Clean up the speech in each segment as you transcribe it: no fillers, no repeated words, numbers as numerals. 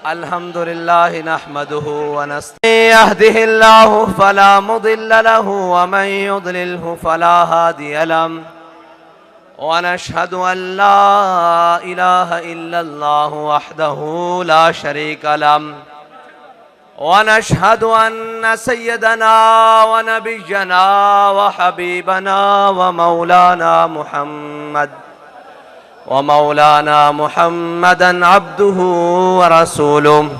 अल्हम्दुलिल्लाह नहमदुहु व नस्तईनुहु यहदिहिल्लाहु फला मुदिल्ल लहु व मन युद्लिलहु फला हादिय लहु व नशहदु अन ला इलाहा इल्लल्लाहु वहदहु ला शरीका लहु व नशहदु अन्न सय्यदना व नबिय्यना व हबीबना व मौलाना मुहम्मदन अब्दुहु व रसूलुहु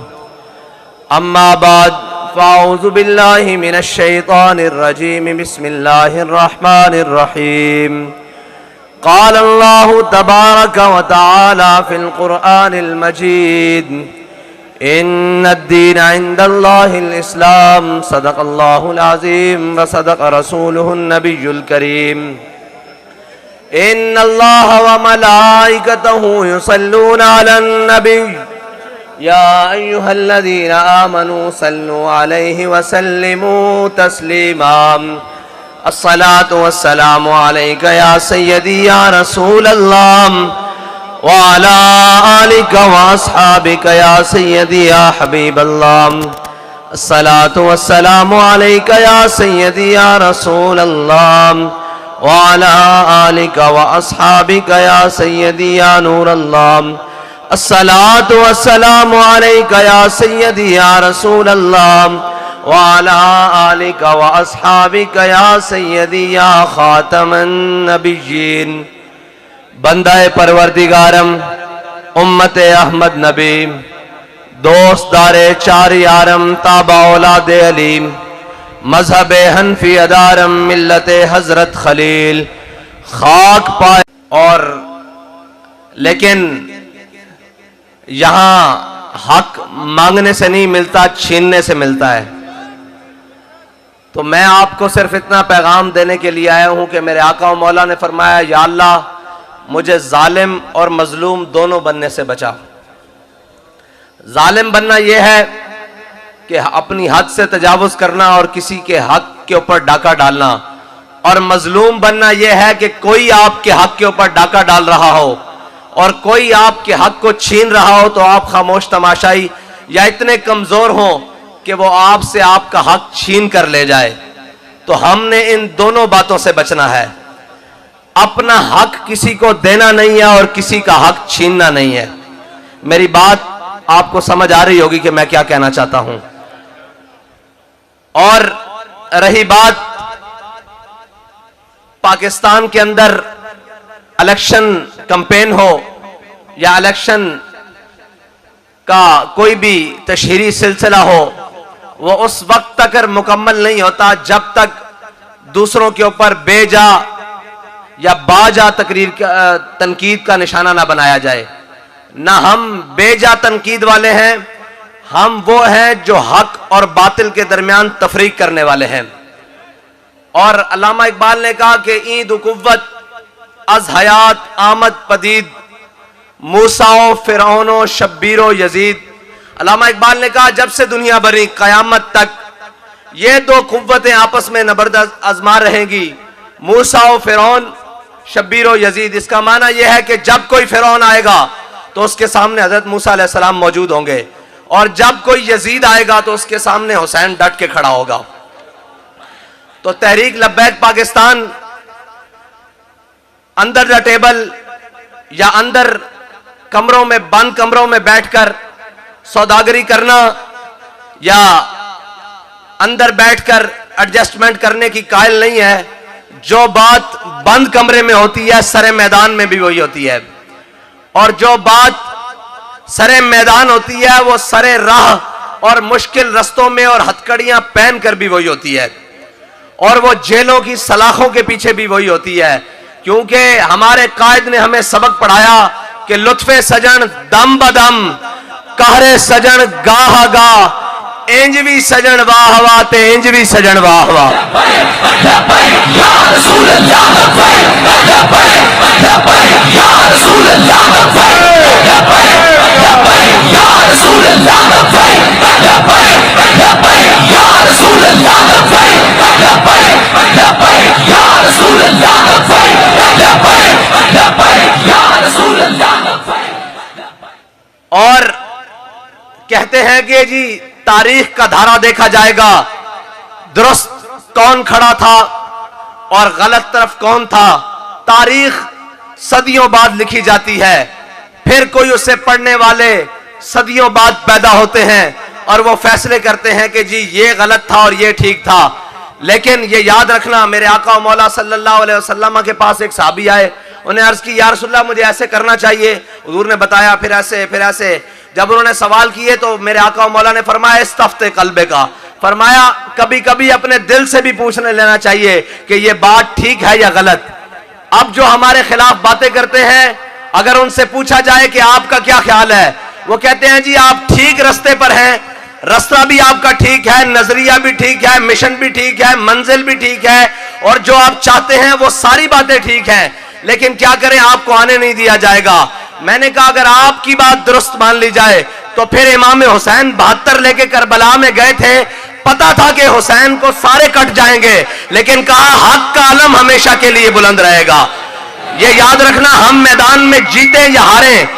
अम्मा बाद फ़अऊज़ु बिल्लाहि मिनश शैतानिर रजीम बिस्मिल्लाहिर रहमानिर रहीम क़ाल अल्लाहु तबारक व तआला फ़िल क़ुरआनिल मजीद इन्नद्दीन इंदल्लाहिल इस्लाम सदक़ल्लाहुल अज़ीम व सदक़ रसूलुहुन नबियुल करीम इन्नल्लाह व मलाइकतहु युसल्लूना अलन नबी या अय्युहल्लज़ीना आमनू सल्लु अलैहि व सल्लिमू तस्लीमा अस्सलातु वस्सलामु अलैका या सय्यदी या रसूलल्लाह व अला आलिका व अस्हाबिका या सय्यदी या हबीबल्लाह अस्सलातु वस्सलामु अलैका या सय्यदी या रसूलल्लाह व अला आलिका व अस्हाबिका या सय्यदी या नूरल्लाह अस्सलातु वस्सलामु अलैका या सय्यदी या रसूलल्लाह व अला आलिका व अस्हाबिका या सय्यदी या खातमन नबिय्यीन। बंदाए परवरदिगारम उम्मत अहमद नबी दोस्तदारे चार यारम ताबा औलाद अलीम मजहब हनफी अदारम मिल्लत हजरत खलील खाक पाए। और लेकिन यहाँ हक मांगने से नहीं मिलता, छीनने से मिलता है। तो मैं आपको सिर्फ इतना पैगाम देने के लिए आया हूं कि मेरे आका व मौला ने फरमाया, या अल्लाह मुझे जालिम और मजलूम दोनों बनने से बचा। जालिम बनना यह है कि अपनी हद से तजावुज करना और किसी के हक के ऊपर डाका डालना, और मजलूम बनना यह है कि कोई आपके हक के ऊपर डाका डाल रहा हो और कोई आपके हक को छीन रहा हो तो आप खामोश तमाशाई या इतने कमजोर हो कि वो आपसे आपका हक छीन कर ले जाए। तो हमने इन दोनों बातों से बचना है। अपना हक किसी को देना नहीं है और किसी का हक छीनना नहीं है। मेरी बात आपको समझ आ रही होगी कि मैं क्या कहना चाहता हूं। और रही बात पाकिस्तान के अंदर इलेक्शन कैंपेन हो या इलेक्शन का कोई भी तशहीरी सिलसिला हो, वो उस वक्त तक मुकम्मल नहीं होता जब तक दूसरों के ऊपर बेजा या बाजा तनकीद का निशाना ना बनाया जाए। ना हम बेजा तनकीद वाले हैं, हम वो हैं जो हक और बातिल के दरमियान तफरीक करने वाले हैं। और अल्लामा इकबाल ने कहा कि ईद कुव्वत अज हयात आमद पदीद मूसाओ फिरौनो शब्बीरो यजीद। अल्लामा इकबाल ने कहा जब से दुनिया बनी कयामत तक ये दो कुव्वतें आपस में नबर्द आजमा रहेंगी, मूसा और फिरौन, शब्बीर और यजीद। इसका माना यह है कि जब कोई फिरौन आएगा तो उसके सामने हजरत मूसा अलैहिस्सलाम मौजूद होंगे, और जब कोई यजीद आएगा तो उसके सामने हुसैन डट के खड़ा होगा। तो तहरीक लब्बैक पाकिस्तान अंदर द टेबल या अंदर कमरों में, बंद कमरों में बैठकर सौदागरी करना या अंदर बैठकर एडजस्टमेंट करने की कायल नहीं है। जो बात बंद कमरे में होती है सरे मैदान में भी वही होती है, और जो बात सरे मैदान होती है वो सरे राह और मुश्किल रस्तों में और हथकड़ियां पहन कर भी वही होती है, और वो जेलों की सलाखों के पीछे भी वही होती है। क्योंकि हमारे कायद ने हमें सबक पढ़ाया कि लुत्फे सजन दम बदम, कहरे सजन गाह गा, इंजवी सजन वाह वाह ते इंजवी सजन वाह वाह। और कहते हैं कि जी तारीख का धारा देखा जाएगा, दुरुस्त कौन खड़ा था और गलत तरफ कौन था। तारीख सदियों बाद लिखी जाती है, फिर कोई उसे पढ़ने वाले सदियों बाद पैदा होते हैं और वो फैसले करते हैं कि जी ये गलत था और ये ठीक था। लेकिन ये याद रखना, मेरे आका और मौला सल्लल्लाहु अलैहि वसल्लम के पास एक साहबी आए, उन्हें अर्ज की या रसूलल्लाह मुझे ऐसे करना चाहिए। हुजूर ने बताया फिर ऐसे फिर ऐसे। जब उन्होंने सवाल किए तो मेरे आका और मौला ने फरमाया इस्तफ्ते कल्बे का, फरमाया कभी कभी अपने दिल से भी पूछने लेना चाहिए कि ये बात ठीक है या गलत। अब जो हमारे खिलाफ बातें करते हैं, अगर उनसे पूछा जाए कि आपका क्या ख्याल है, वो कहते हैं जी आप ठीक रास्ते पर हैं, रास्ता भी आपका ठीक है, नजरिया भी ठीक है, मिशन भी ठीक है, मंजिल भी ठीक है और जो आप चाहते हैं वो सारी बातें ठीक है, लेकिन क्या करें आपको आने नहीं दिया जाएगा। मैंने कहा अगर आपकी बात दुरुस्त मान ली जाए तो फिर इमाम हुसैन 72 लेके करबला में गए थे, पता था कि हुसैन को सारे कट जाएंगे, लेकिन कहा हक का आलम हमेशा के लिए बुलंद रहेगा। ये याद रखना, हम मैदान में जीते या हारे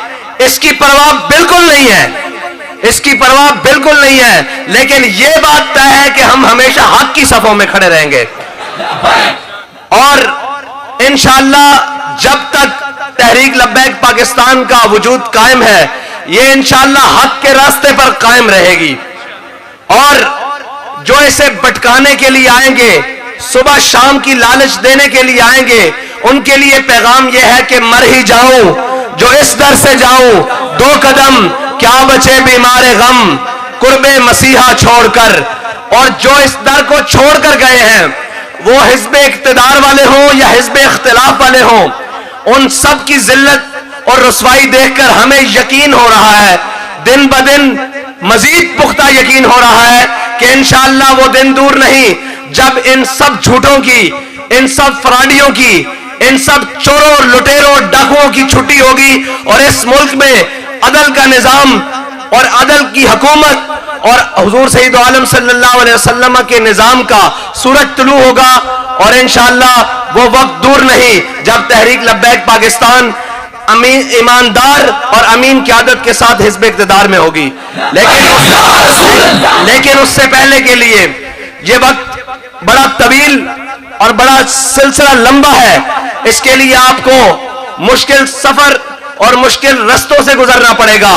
इसकी परवाह बिल्कुल नहीं है, इसकी परवाह बिल्कुल नहीं है, लेकिन यह बात तय है कि हम हमेशा हक की सफों में खड़े रहेंगे। और इंशाअल्लाह जब तक तहरीक लब्बैक पाकिस्तान का वजूद कायम है, ये इंशाअल्लाह हक के रास्ते पर कायम रहेगी। और जो इसे भटकाने के लिए आएंगे, सुबह शाम की लालच देने के लिए आएंगे, उनके लिए पैगाम यह है कि मर ही जाऊं जो इस दर से जाऊं, 2 कदम क्या बचे बीमारे गम, कुर्बे मसीहा छोड़कर। और जो इस दर को छोड़कर गए हैं, वो हिज़्ब इक़्तिदार वाले हों या हिज़्ब इख्तिलाफ वाले हों, उन सब की जिल्लत और रुसवाई देखकर हमें यकीन हो रहा है, दिन ब दिन मजीद पुख्ता यकीन हो रहा है कि इंशाअल्लाह वो दिन दूर नहीं जब इन सब झूठों की, इन सब फराडियों की, इन सब चोरों लुटेरों डाकुओं की छुट्टी होगी और इस मुल्क में अदल का निजाम और अदल की हुकूमत और हुजूर सईद आलम सल्लल्लाहु अलैहि वसल्लम के निजाम का सूरज तुलू होगा। और इंशाअल्लाह वो वक्त दूर नहीं जब तहरीक लब्बैक पाकिस्तान अमीन, ईमानदार और अमीन क़यादत के साथ हिज़्ब इक़्तिदार में होगी। लेकिन उससे पहले के लिए ये वक्त बड़ा तवील और बड़ा सिलसिला लंबा है, इसके लिए आपको मुश्किल सफर और मुश्किल रस्तों से गुजरना पड़ेगा।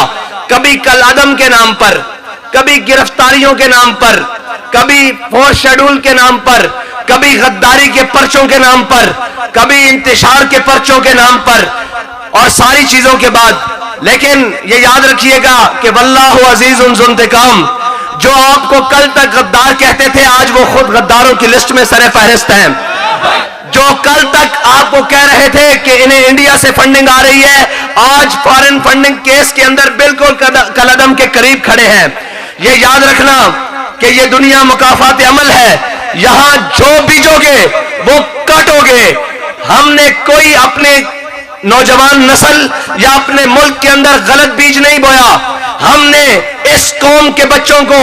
कभी कल अदम के नाम पर, कभी गिरफ्तारियों के नाम पर, कभी 4th शेड्यूल के नाम पर, कभी गद्दारी के पर्चों के नाम पर, कभी इंतशार के पर्चों के नाम पर और सारी चीजों के बाद। लेकिन ये याद रखिएगा कि वल्लाहु अजीजुन ज़ुंतिकाम, जो आपको कल तक गद्दार कहते थे आज वो खुद गद्दारों की लिस्ट में सरे फहरिस्त हैं। जो कल तक आपको कह रहे थे कि इन्हें इंडिया से फंडिंग आ रही है, आज फॉरेन फंडिंग केस के अंदर बिल्कुल कलअदम के करीब खड़े हैं। ये याद रखना कि ये दुनिया मुकाफात अमल है, यहां जो बीजोगे वो काटोगे। हमने कोई अपने नौजवान नस्ल या अपने मुल्क के अंदर गलत बीज नहीं बोया, हमने इस कौम के बच्चों को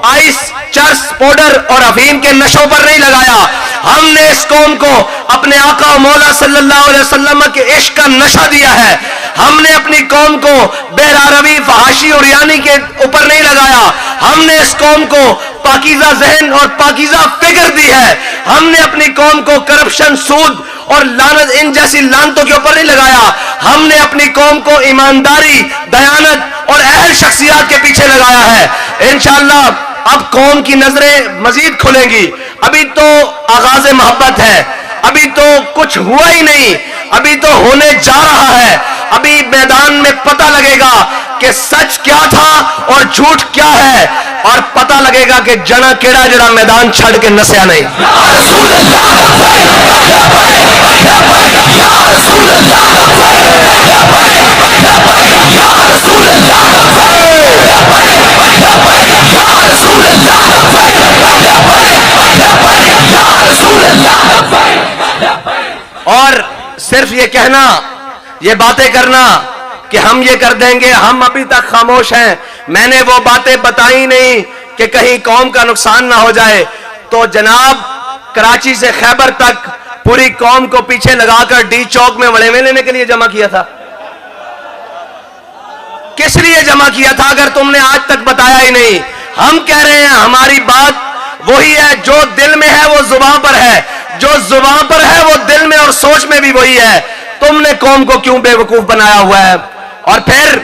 आइस, चर्स, पाउडर और अफीम के नशों पर नहीं लगाया, हमने इस कौम को अपने आका और मौला सल्लल्लाहु अलैहि वसल्लम के इश्क का नशा दिया है। हमने अपनी कौम को बेरारवी, फहाशी और यानी के ऊपर नहीं लगाया, हमने इस कौम को पाकीज़ा जहन और पाकीज़ा फिक्र दी है। हमने अपनी कौम को करप्शन, सूद और लानत, इन जैसी लानतों के ऊपर नहीं लगाया। हमने अपनी कौम को ईमानदारी, दयानत और अहल शख्सियत के पीछे लगाया है। इंशाअल्लाह अब कौम की नजरें मजीद खुलेंगी। अभी तो आगाज़ मोहब्बत है, अभी तो कुछ हुआ ही नहीं, अभी तो होने जा रहा है। अभी मैदान में पता लगेगा कि सच क्या था और झूठ क्या है, और पता लगेगा कि जना केड़ा जड़ा मैदान छड़ के नसिया नहीं। और सिर्फ ये कहना, ये बातें करना कि हम ये कर देंगे, हम अभी तक खामोश हैं, मैंने वो बातें बताई नहीं कि कहीं कौम का नुकसान ना हो जाए। तो जनाब कराची से खैबर तक पूरी कौम को पीछे लगाकर डी चौक में वड़ेवे लेने के लिए जमा किया था। किस लिए जमा किया था अगर तुमने आज तक बताया ही नहीं? हम कह रहे हैं हमारी बात वही है, जो दिल में है वो जुबान पर है, जो जुबान पर है वो दिल में और सोच में भी वही है। तुमने कौम को क्यों बेवकूफ बनाया हुआ है? और फिर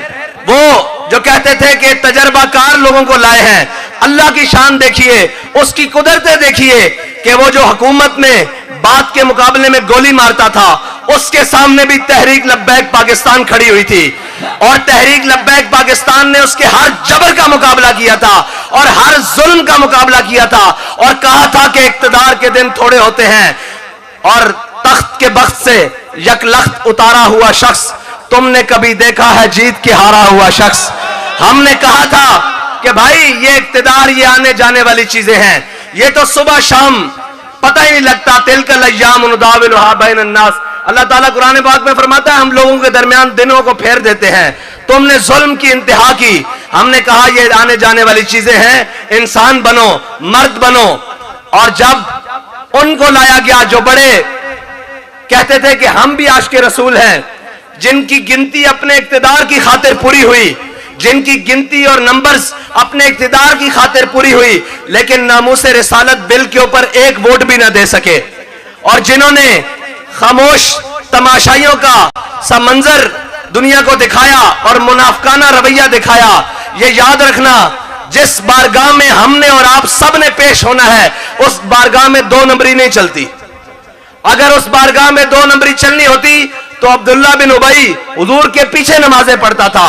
वो जो कहते थे कि तजर्बाकार लोगों को लाए हैं, अल्लाह की शान देखिए, उसकी कुदरतें देखिए कि वो जो हुकूमत में बात के मुकाबले में गोली मारता था, उसके सामने भी तहरीक लब्बैक पाकिस्तान खड़ी हुई थी और तहरीक लब्बैक पाकिस्तान ने उसके हर जबर का मुकाबला किया था और हर जुल्म का मुकाबला किया था और कहा था कि इक्तदार के दिन थोड़े होते हैं और तख्त के बख्त से यकलख्त उतारा हुआ शख्स तुमने कभी देखा है जीत के हारा हुआ शख्स? हमने कहा था कि भाई ये इक्तदार ये आने जाने वाली चीजें हैं, ये तो सुबह शाम पता ही नहीं लगता। तिलकल अय्याम नुदाविलुहा बैनन्नास, अल्लाह ताला कुरान पाक में फरमाता है हम लोगों के दरमियान दिनों को फेर देते हैं। तुमने जुल्म की इंतहा की, हमने कहा ये आने जाने वाली चीजें हैं, इंसान बनो, मर्द बनो। और जब उनको लाया गया जो बड़े कहते थे कि हम भी आशिक़े रसूल हैं, जिनकी गिनती अपने इक्तदार की खातिर पूरी हुई, जिनकी गिनती और नंबर्स अपने इक्तदार की खातिर पूरी हुई, लेकिन नामूसे रिसालत बिल के ऊपर एक वोट भी ना दे सके, और जिन्होंने खामोश तमाशाइयों का सा मंजर दुनिया को दिखाया और मुनाफकाना रवैया दिखाया। ये याद रखना, जिस बारगाह में हमने और आप सब ने पेश होना है, उस बारगाह में 2 नंबरी नहीं चलती। अगर उस बारगाह में 2 नंबरी चलनी होती तो अब्दुल्ला बिन उबई हुजूर के पीछे नमाजें पढ़ता था,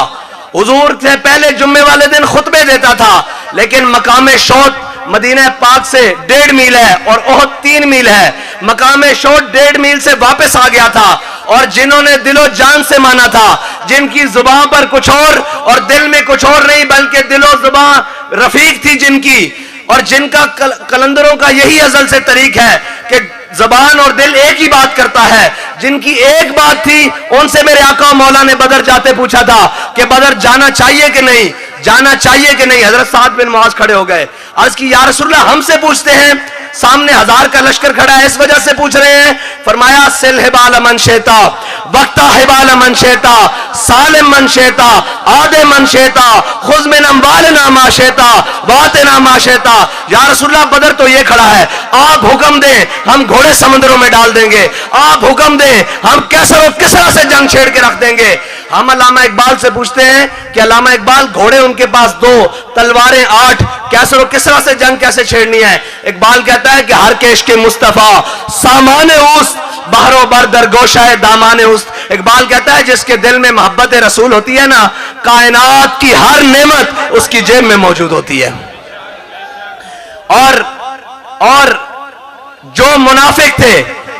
हुजूर से पहले जुम्मे वाले दिन खुतबे देता था, लेकिन मकामे शौत मदीना पाक से 1.5 मील है और ओहद 3 मील है। मकामे शौत 1.5 मील से वापस आ गया था और जिन्होंने दिलो जान से माना था, जिनकी जुबान पर कुछ और दिल में कुछ और नहीं, बल्कि दिलो जुबान रफीक थी जिनकी, और जिनका कलंदरों का यही अजल से तरीक है कि जबान और दिल एक ही बात करता है, जिनकी एक बात थी, उनसे मेरे आका मौला ने बदर जाते पूछा था कि बदर जाना चाहिए कि नहीं, जाना चाहिए कि नहीं। हजरत साद बिन मुआज खड़े हो गए, अर्ज की या रसूलल्लाह हमसे पूछते हैं, सामने 1000 का लश्कर खड़ा है, इस वजह से पूछ रहे हैं। फरमाया सिल हिबाल मन शेता, वक्ता हिबाल मन शेता, सालिम मन शेता, आदे मन शेता, खुज में नम्बाल नामा शेता, वाते नामा शेता। या रसूलल्लाह बदर तो ये खड़ा है, आप हुक्म दें हम घोड़े समुद्रों में डाल देंगे, आप हुक्म दें हम कैसर और किसरा से जंग छेड़ के रख देंगे। हम अल्लामा इकबाल से पूछते हैं कि अल्लामा इकबाल घोड़े उनके पास 2, तलवारें 8, कैसर और किसरा से जंग कैसे छेड़नी है? इकबाल कहता है कि हर केश के मुस्तफा सामाने उस बहरो बर दरगोशाए दामाने उस। इकबाल कहता है जिसके दिल में मोहब्बत रसूल होती है ना, कायनात की हर नेमत उसकी जेब में मौजूद होती है। और जो मुनाफिक थे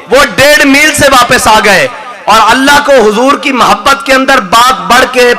वो 1.5 मील से वापस आ गए और अल्लाह को हुजूर की मोहब्बत के अंदर बात बढ़ के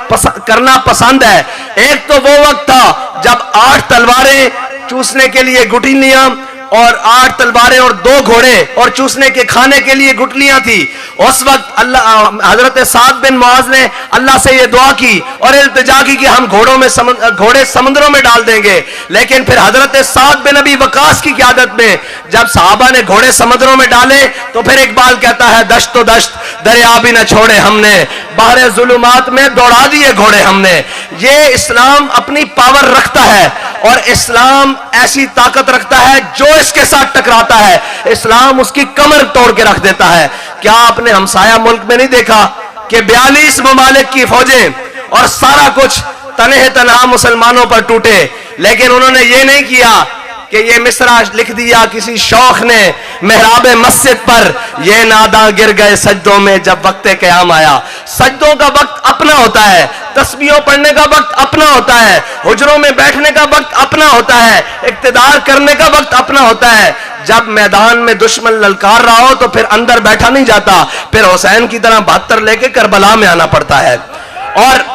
करना पसंद है। एक तो वो वक्त था जब 8 तलवारें चूसने के लिए गुठलियां और 8 तलवारें और 2 घोड़े और चूसने के खाने के लिए गुटलियां थी। उस वक्त अल्लाह हजरत साद बिन मुआज ने अल्लाह से ये दुआ की और इल्तिजा की कि हम घोड़े समुद्रों में डाल देंगे। लेकिन फिर हजरत साद बिन अबी वकास की क़यादत में जब सहाबा ने घोड़े समुद्रों में डाले तो फिर इकबाल कहता है दश्त तो दश्त दरिया भी न छोड़े हमने, बाहर जुलुमात में दौड़ा दिए घोड़े हमने। ये इस्लाम अपनी पावर रखता है और इस्लाम ऐसी ताकत रखता है जो इसके साथ टकराता है इस्लाम उसकी कमर तोड़ के रख देता है। क्या आपने हमसाया मुल्क में नहीं देखा कि 42 ममालिक की फौजें और सारा कुछ तनह तनहा मुसलमानों पर टूटे, लेकिन उन्होंने ये नहीं किया कि ये मिसरा लिख दिया किसी शौक ने मेहराब मस्जिद पर, ये नादा गिर गए सज्दों में जब वक्त क़याम आया। सज्दों का वक्त अपना होता है, तस्बीहों पढ़ने का वक्त अपना होता है, हुजरों में बैठने का वक्त अपना होता है, इक्तिदार करने का वक्त अपना होता है। जब मैदान में दुश्मन ललकार रहा हो तो फिर अंदर बैठा नहीं जाता, फिर हुसैन की तरह 72 लेके करबला में आना पड़ता है। और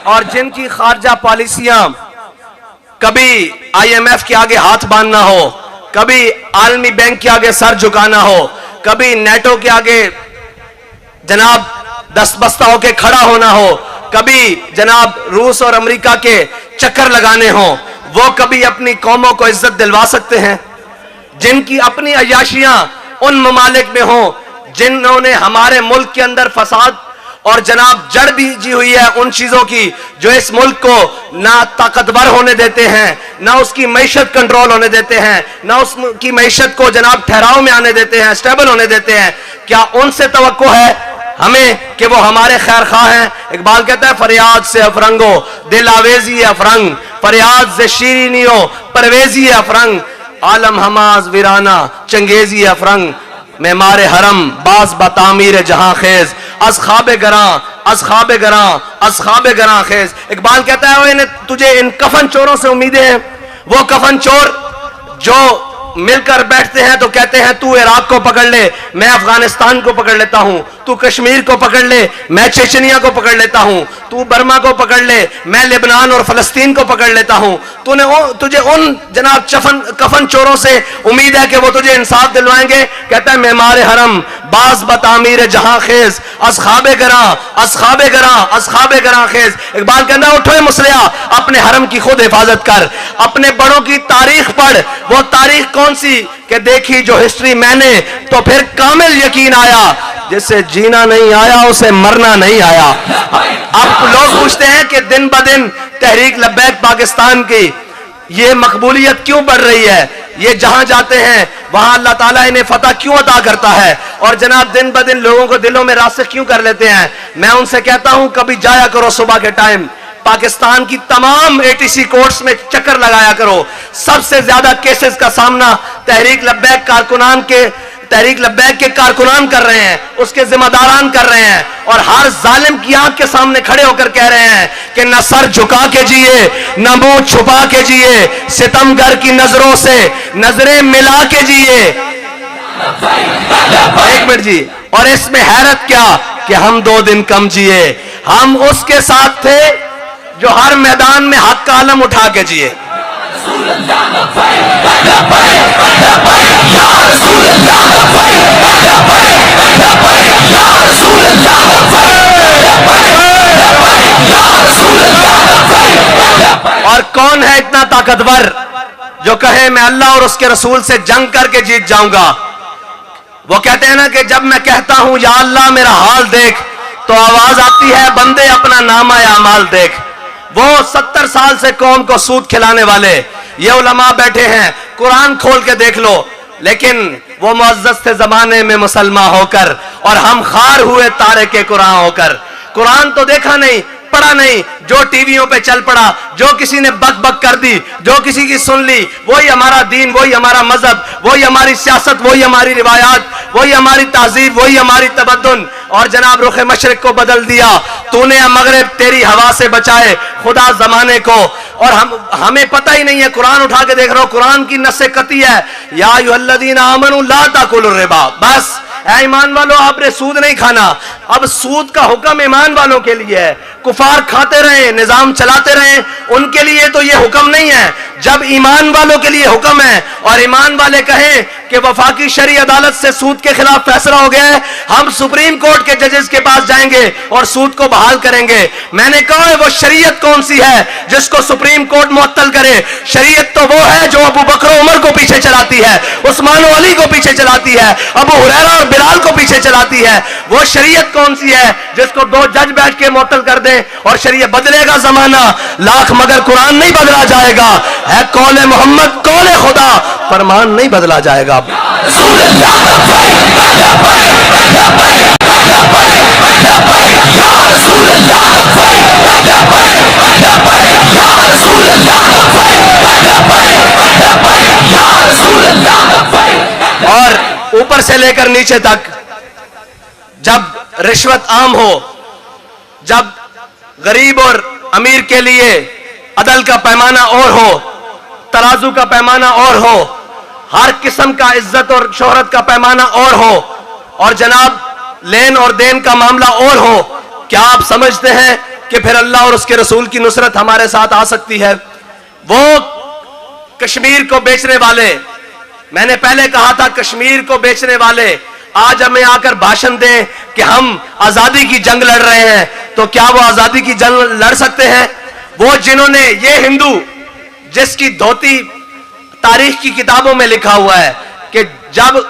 और जिनकी खारजा पॉलिसियां कभी IMF के आगे हाथ बांधना हो, कभी आलमी बैंक के आगे सर झुकाना हो, कभी नेटो के आगे जनाब दस्तबस्ता होके खड़ा होना हो, कभी जनाब रूस और अमेरिका के चक्कर लगाने हो, वो कभी अपनी कौमों को इज्जत दिलवा सकते हैं? जिनकी अपनी अय्याशियां उन ममालिक में हो जिन्होंने हमारे मुल्क के अंदर फसाद और जनाब जड़ बीजी हुई है उन चीजों की जो इस मुल्क को ना ताकतवर होने देते हैं, ना उसकी मईशत कंट्रोल होने देते हैं, ना उसकी मईशत को जनाब ठहराव में आने देते हैं, स्टेबल होने देते हैं। क्या उनसे तवक्को है हमें कि वो हमारे खैर खा हैं? इकबाल कहता है फरियाद से अफरंगो दिल आवेजी अफरंग, फरियाद से शीरीनियो परवेजी अफरंग, आलम हमाज वीराना चंगेजी अफरंग, मेमारे हरम बाज बतामीर जहां खेज, अस खाबे गरा अस खाबे गरा अस खाबे गरा खेज। इकबाल कहता है तुझे इन कफन चोरों से उम्मीदें हैं, वो कफन चोर जो मिलकर बैठते हैं तो कहते हैं तू इराक को पकड़ ले, मैं अफगानिस्तान को पकड़ लेता हूं, तू कश्मीर को पकड़ ले, मैं चेचनिया को पकड़ लेता हूं, तू बर्मा को पकड़ ले, मैं लेबनान और फलस्तीन को पकड़ लेता हूं। तुझे उन जनाब कफन चोरों से उम्मीद है कि वो तुझे इंसाफ दिलवाएंगे? कहता है मेमारे हरम बाज बतामीर जहां खेज, असखाबे गरा असखाबे गरा असखाबे गरा खेज। इकबाल कहता है उठो मुसलिया, अपने हरम की खुद हिफाजत कर, अपने बड़ों की तारीख पढ़। वो तारीख कौन सी कि देखी जो हिस्ट्री मैंने तो फिर कामिल यकीन आया, जिससे जीना नहीं आया उसे मरना नहीं आया। अब लोग पूछते हैं कि दिन ब दिन तहरीक लब्बैक पाकिस्तान की ये मकबूलियत क्यों बढ़ रही है, ये जहां जाते हैं वहां अल्लाह ताला इन्हें फतह क्यों अता करता है, और जनाब दिन ब दिन लोगों को दिलों में रास्ते क्यों कर लेते हैं? मैं उनसे कहता हूं कभी जाया करो सुबह के टाइम, पाकिस्तान की तमाम एटीसी कोर्ट्स में चक्कर लगाया करो। सबसे ज्यादा केसेस का सामना तहरीक लब्बैक के कारकुनान कर रहे हैं, उसके जिम्मेदारान कर रहे हैं, और हर जालिम की आंख के सामने खड़े होकर कह रहे हैं कि न सर झुका के जिए न मुंह छुपा के जिए, सितमगर की नजरों से नजरें मिला के जिए। एक मिनट जी, और इसमें हैरत क्या कि हम 2 दिन कम जिए, हम उसके साथ थे जो हर मैदान में हक का आलम उठा के जिए। और कौन है इतना ताकतवर जो कहे मैं अल्लाह और उसके रसूल से जंग करके जीत जाऊंगा? वो कहते हैं ना कि जब मैं कहता हूं या अल्लाह मेरा हाल देख, तो आवाज आती है बंदे अपना नामा या अमाल देख। वो 70 साल से कौम को सूद खिलाने वाले ये उलमा बैठे हैं, कुरान खोल के देख लो, लेकिन वो मुअज़्ज़ज़ थे जमाने में मुसलमान होकर, और हम खार हुए तारे के कुरान होकर। कुरान तो देखा नहीं, पढ़ा नहीं, जो टीवियों पे चल पड़ा, जो किसी ने बक बक कर दी, जो किसी की सुन ली, वही हमारा दीन, वही हमारा मजहब, वही हमारी सियासत, वही हमारी रिवायात, वही हमारी तहजीब, वही हमारी तबद्दुन। और जनाब रुख मशरिक को बदल दिया तूने, मगरिब तेरी हवा से बचाए खुदा जमाने को। और हमें पता ही नहीं है, कुरान उठा के देख रहा हूं, कुरान की नस्से कती है या अय्युहल्लज़ीना आमनू ला ताकुलुर रिबा, बस ऐ ईमान वालों आपने सूद नहीं खाना। अब सूद का हुक्म ईमान वालों के लिए है, कुफार खाते रहे, निजाम चलाते रहे, उनके लिए तो ये हुक्म नहीं है। जब ईमान वालों के लिए हुक्म है और ईमान वाले कहें कि वफाकी शरी अदालत से सूद के खिलाफ फैसला हो गया है, हम सुप्रीम कोर्ट के जजेस के पास जाएंगे और सूद को बहाल करेंगे। मैंने कहा है वो शरीयत कौन सी है जिसको सुप्रीम कोर्ट मुअत्तल करे? शरीयत तो वो है जो अबू बकर उमर को पीछे चलाती है, उस्मान और अली को पीछे चलाती है, अबू हुरैरा और बिलाल को पीछे चलाती है। वो शरीयत कौन सी है जिसको 2 जज बैठ के मुअत्तल कर दें? और शरीयत बदलेगा जमाना लाख मगर कुरान नहीं बदला जाएगा, है कौले मोहम्मद कौले खुदा, फरमान नहीं बदला जाएगा। और ऊपर से लेकर नीचे तक जब रिश्वत आम हो, जब गरीब और अमीर के लिए अदल का पैमाना और हो, तराजू का पैमाना और हो, हर किस्म का इज्जत और शोहरत का पैमाना और हो, और जनाब लेन और देन का मामला और हो, क्या आप समझते हैं कि फिर अल्लाह और उसके रसूल की नुसरत हमारे साथ आ सकती है? वो कश्मीर को बेचने वाले, मैंने पहले कहा था कश्मीर को बेचने वाले आज हमें आकर भाषण दें कि हम आजादी की जंग लड़ रहे हैं, तो क्या वो आजादी की जंग लड़ सकते हैं? वो जिन्होंने, ये हिंदू जिसकी धोती तारीख की किताबों में लिखा हुआ है कि जब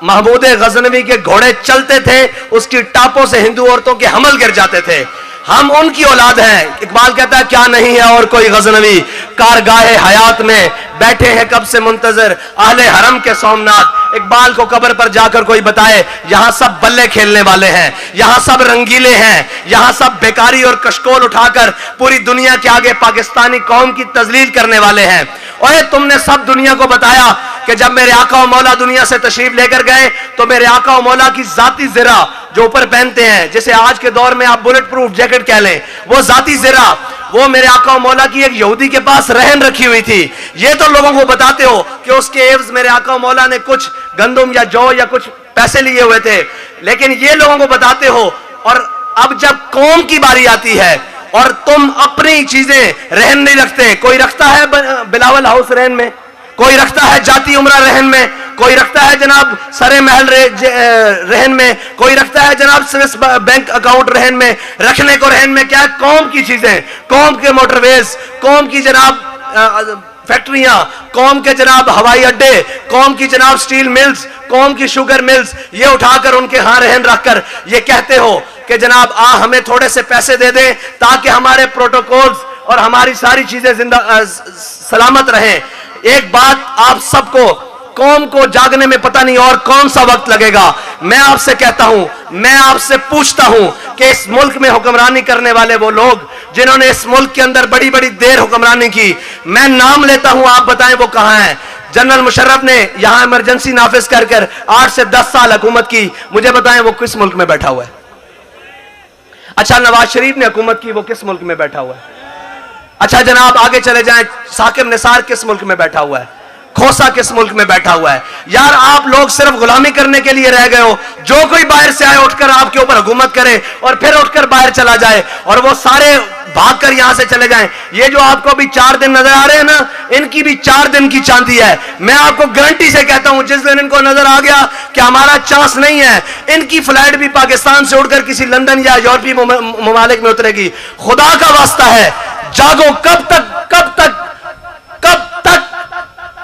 महमूद गजनवी के घोड़े चलते थे उसकी टापों से हिंदू औरतों के हमल गिर जाते थे, हम उनकी औलाद हैं। इकबाल कहता है क्या नहीं है और कोई गजनवी, कारगाहे हयात में बैठे हैं कब से मुंतजर आहले हरम के सोमनाथ। इकबाल को कब्र पर जाकर कोई बताए यहां सब बल्ले खेलने वाले हैं, यहां सब रंगीले हैं, यहां सब बेकारी और कशकोल उठाकर पूरी दुनिया के आगे पाकिस्तानी कौम की तजलील करने वाले हैं। और तुमने सब दुनिया को बताया कि जब मेरे आका और मौला दुनिया से तशरीफ लेकर गए तो मेरे आका और मौला की जाती जिरा जो ऊपर पहनते हैं, जिसे आज के दौर में आप बुलेट प्रूफ जैकेट कह लें, वो जाती जिरा वो मेरे आका और मौला की एक यहूदी के पास रहन रखी हुई थी। ये तो लोगों को बताते हो कि उसके एवज मेरे आका और मौला ने कुछ गंदम या जौ या कुछ पैसे लिए हुए थे, लेकिन ये लोगों को बताते हो। और अब जब कौम की बारी आती है और तुम अपनी चीजें रहन नहीं रखते, कोई रखता है बिलावल हाउस रहन में, कोई रखता है जाती उमरा रहन में, कोई रखता है जनाब सरे महल रहन में, कोई रखता है जनाब स्विस बैंक अकाउंट रहन में। रखने को रहन में क्या है? कौम की चीजें, कौम के मोटरवेज, कौम की जनाब फैक्ट्रियां, कौम के जनाब हवाई अड्डे, कौम की जनाब स्टील मिल्स, कौम की शुगर मिल्स, ये उठाकर उनके यहां रहन रखकर ये कहते हो कि जनाब हमें थोड़े से पैसे दे दें ताकि हमारे प्रोटोकॉल्स और हमारी सारी चीजें जिंदा सलामत रहें। एक बात आप सबको, कौम को जागने में पता नहीं और कौन सा वक्त लगेगा। मैं आपसे कहता हूं, मैं आपसे पूछता हूं कि इस मुल्क में हुक्मरानी करने वाले वो लोग जिन्होंने इस मुल्क के अंदर बड़ी बड़ी देर हुक्मरानी की, मैं नाम लेता हूं, आप बताएं वो कहां है? जनरल मुशर्रफ ने यहां इमरजेंसी नाफिज कर 8 से 10 साल हुकूमत की, मुझे बताएं वो किस मुल्क में बैठा हुआ है? अच्छा, नवाज शरीफ ने हुकूमत की, वो किस मुल्क में बैठा हुआ है? अच्छा जनाब आगे चले जाएं, साकिब निसार किस मुल्क में बैठा हुआ है? खोसा किस मुल्क में बैठा हुआ है? यार आप लोग सिर्फ गुलामी करने के लिए रह गए हो। जो कोई बाहर से आए उठकर आपके ऊपर हुकूमत करे और फिर उठकर बाहर चला जाए और वो सारे भागकर यहां से चले जाएं। ये जो आपको अभी 4 दिन नजर आ रहे हैं ना, इनकी भी 4 दिन की चांदी है। मैं आपको गारंटी से कहता हूं जिस दिन इनको नजर आ गया कि हमारा चांस नहीं है, इनकी फ्लाइट भी पाकिस्तान से उड़कर किसी लंदन या यूरोपीय ममालिक में उतरेगी। खुदा का वास्ता है, जागो। कब तक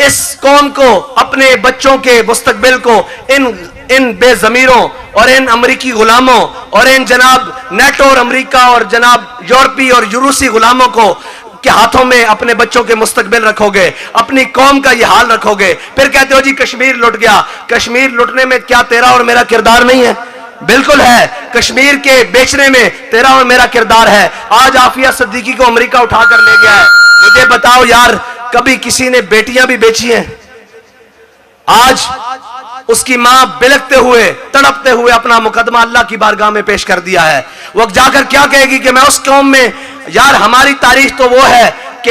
इस कौम को, अपने बच्चों के मुस्तकबिल को इन बेजमीरों और इन अमरीकी गुलामों और इन जनाब नेटो और अमरीका और जनाब यूरोपीय और यूरूसी गुलामों को के हाथों में अपने बच्चों के मुस्तकबिल रखोगे, अपनी कौम का यह हाल रखोगे, फिर कहते हो जी कश्मीर लुट गया। कश्मीर लुटने में क्या तेरा और मेरा किरदार नहीं है? बिल्कुल है। कश्मीर के बेचने में तेरा और मेरा किरदार है। आज आफिया सिद्दीकी को अमेरिका उठाकर ले गया है। मुझे बताओ यार, कभी किसी ने बेटियां भी बेची हैं? आज उसकी मां बिलखते हुए, तड़पते हुए अपना मुकदमा अल्लाह की बारगाह में पेश कर दिया है। वो जाकर क्या कहेगी कि मैं उस कौम में, यार हमारी तारीख तो वो है कि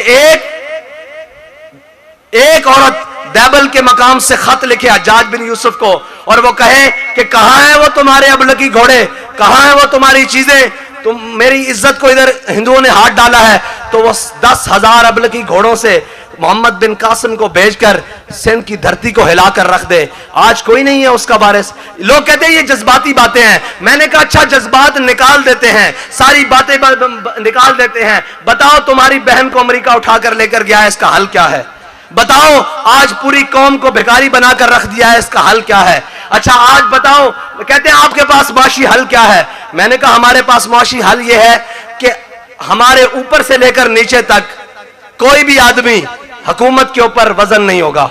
एक औरत बैबल के मकाम से खत लिखे हज्जाज बिन यूसुफ को और वो कहे कि कहां है वो तुम्हारे अबलकी घोड़े, कहां है वो तुम्हारी चीजें, तुम मेरी इज्जत को इधर हिंदुओं ने हाथ डाला है। तो वो 10,000 अबलकी घोड़ों से मोहम्मद बिन कासिम को भेजकर सिंध की धरती को हिलाकर रख दे। आज कोई नहीं है उसका वारिस। लोग कहते हैं ये जज्बाती बातें हैं। मैंने कहा अच्छा जज्बात निकाल देते हैं, सारी बातें निकाल देते हैं। बताओ तुम्हारी बहन को अमेरिका उठाकर लेकर गया है, इसका हल क्या है? बताओ आज पूरी कौम को भिखारी बनाकर रख दिया है, इसका हल क्या है? अच्छा आज बताओ, कहते हैं आपके पास माशी हल क्या है? मैंने कहा हमारे पास माशी हल यह है कि हमारे ऊपर से लेकर नीचे तक कोई भी आदमी हुकूमत के ऊपर वजन नहीं होगा,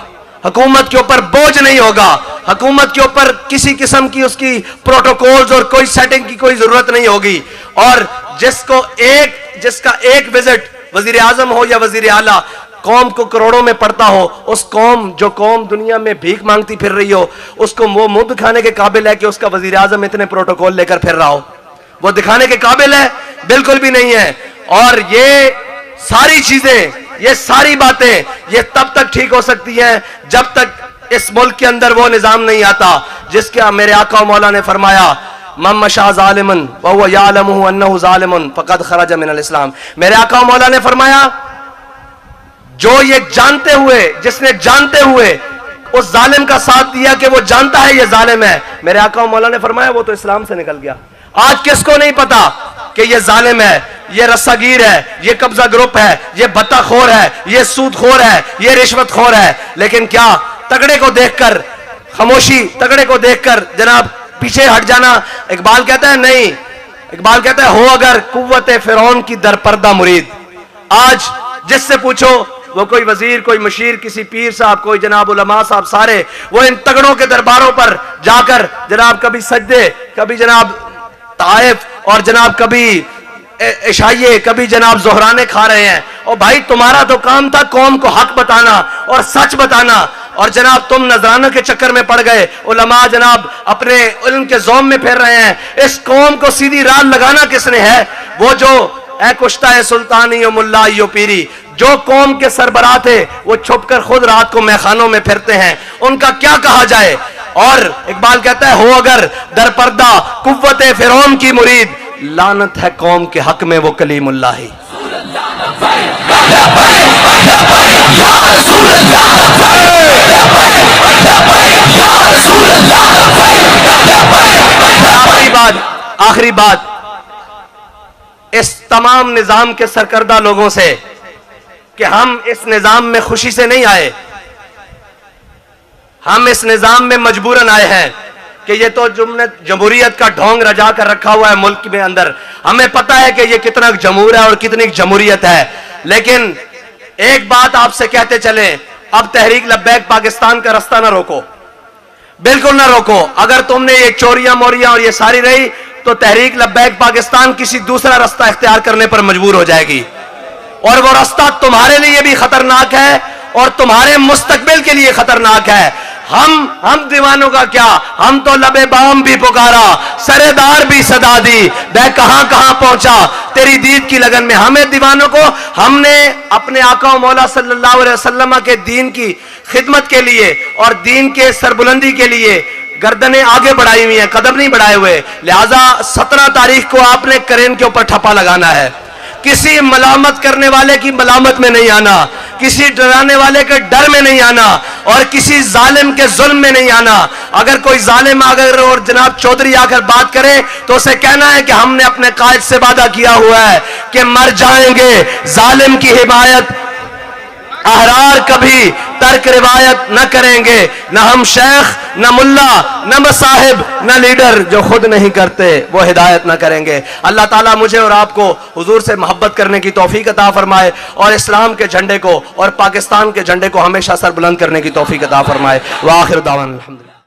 हुकूमत के ऊपर बोझ नहीं होगा, हुकूमत के ऊपर किसी किस्म की उसकी प्रोटोकॉल्स और कोई सेटिंग की कोई जरूरत नहीं होगी। और जिसका एक विजिट वजीर आजम हो या वजीर आला कौम को करोड़ों में पड़ता हो, उस जो कौम दुनिया में भीख मांगती फिर रही हो, उसको वो मुंह दिखाने के काबिल है कि उसका वजीर आजम इतने प्रोटोकॉल लेकर फिर रहा हो? वो दिखाने के काबिल है? बिल्कुल भी नहीं है। और ये सारी चीजें, ये सारी बातें, ये तब तक ठीक हो सकती हैं जब तक इस मुल्क के अंदर वो निजाम नहीं आता जिसका मेरे आका मौला ने फरमाया मम्मशा ज़ालिमन व हुवा यअलमु अन्नहु ज़ालिमुन फ़क़द ख़रज मिनल इस्लाम। मेरे आका मौला ने फरमाया जो ये जानते हुए, जिसने जानते हुए उस जालिम का साथ दिया कि वो जानता है ये जालिम है। मेरे आका मौला ने फरमाया वो तो इस्लाम से निकल गया। आज किसको नहीं पता कि ये जालिम है, ये रस्सागीर है, ये कब्जा ग्रुप है, ये बत्ताखोर है, ये सूदखोर है, ये रिश्वतखोर है। लेकिन क्या तगड़े को देखकर खामोशी, तगड़े को देखकर जनाब पीछे हट जाना? इकबाल कहता है नहीं, इकबाल कहता है हो अगर कुव्वते फिरौन की दरपर्दा मुरीद। आज जिससे पूछो वो कोई वजीर, कोई मशीर, किसी पीर साहब, कोई जनाब उलमा साहब, सारे वो इन तगड़ों के दरबारों पर जाकर जनाब कभी सजदे, कभी जनाब ताइफ और जनाब कभी इशाइये, कभी जनाब जोहराने खा रहे हैं। और भाई तुम्हारा तो काम था कौम को हक बताना और सच बताना, और जनाब तुम नजरानों के चक्कर में पड़ गए। उलमा जनाब अपने इल्म के जोम में फिर रहे हैं। इस कौम को सीधी राह लगाना किसने है? वो जो ए कुश्ता है सुल्तानी यो मुल्ला यो पीरी, जो कौम के सरबराह थे वो छुपकर खुद रात को मैखानों में फिरते हैं, उनका क्या कहा जाए? और इकबाल कहता है हो अगर दरपर्दा कुव्वते फिरौन की मुरीद, लानत है कौम के हक में वो कलीमुल्लाह ही। आखिरी बात इस तमाम निजाम के सरकर्दा लोगों से कि हम इस निजाम में खुशी से नहीं आए, हम इस निजाम में मजबूरन आए हैं कि ये तो जमहूरियत का ढोंग रजा कर रखा हुआ है मुल्क में अंदर। हमें पता है कि ये कितना जमहूर है और कितनी जमहूरियत है। लेकिन एक बात आपसे कहते चले, अब तहरीक लब्बैक पाकिस्तान का रास्ता ना रोको, बिल्कुल ना रोको। अगर तुमने ये चोरियां मोरियां और ये सारी रही तो तहरीक लब्बैक पाकिस्तान किसी दूसरा रास्ता इख्तियार करने पर मजबूर हो जाएगी, और वो रास्ता तुम्हारे लिए भी खतरनाक है और तुम्हारे मुस्तकबिल के लिए खतरनाक है। हम दीवानों का क्या, हम तो लबे बाम भी पुकारा, सरेदार भी सदा दी, वह कहां कहां पहुंचा तेरी दीद की लगन में। हमें दीवानों को हमने अपने आका मौला सल्लल्लाहु अलैहि वसल्लम के दीन की खिदमत के लिए और दीन के सरबुलंदी के लिए गर्दनें आगे बढ़ाई हुई हैं, कदम नहीं बढ़ाए हुए। लिहाजा 17 तारीख को आपने करेन के ऊपर ठप्पा लगाना है। किसी मलामत करने वाले की मलामत में नहीं आना, किसी डराने वाले के डर में नहीं आना और किसी जालिम के जुल्म में नहीं आना। अगर कोई जालिम अगर और जनाब चौधरी आकर बात करे तो उसे कहना है कि हमने अपने कायद से वादा किया हुआ है कि मर जाएंगे जालिम की हिमायत, अहरार कभी तर्क रिवायत न करेंगे। न हम शेख, न मुल्ला, न मसाहिब, न लीडर, जो खुद नहीं करते वो हिदायत न करेंगे। अल्लाह ताला मुझे और आपको हुजूर से मोहब्बत करने की तौफीक अता फरमाए और इस्लाम के झंडे को और पाकिस्तान के झंडे को हमेशा सर बुलंद करने की तौफीक अता फरमाए। व आखिर दावाना अल्हम्दुलिल्लाह।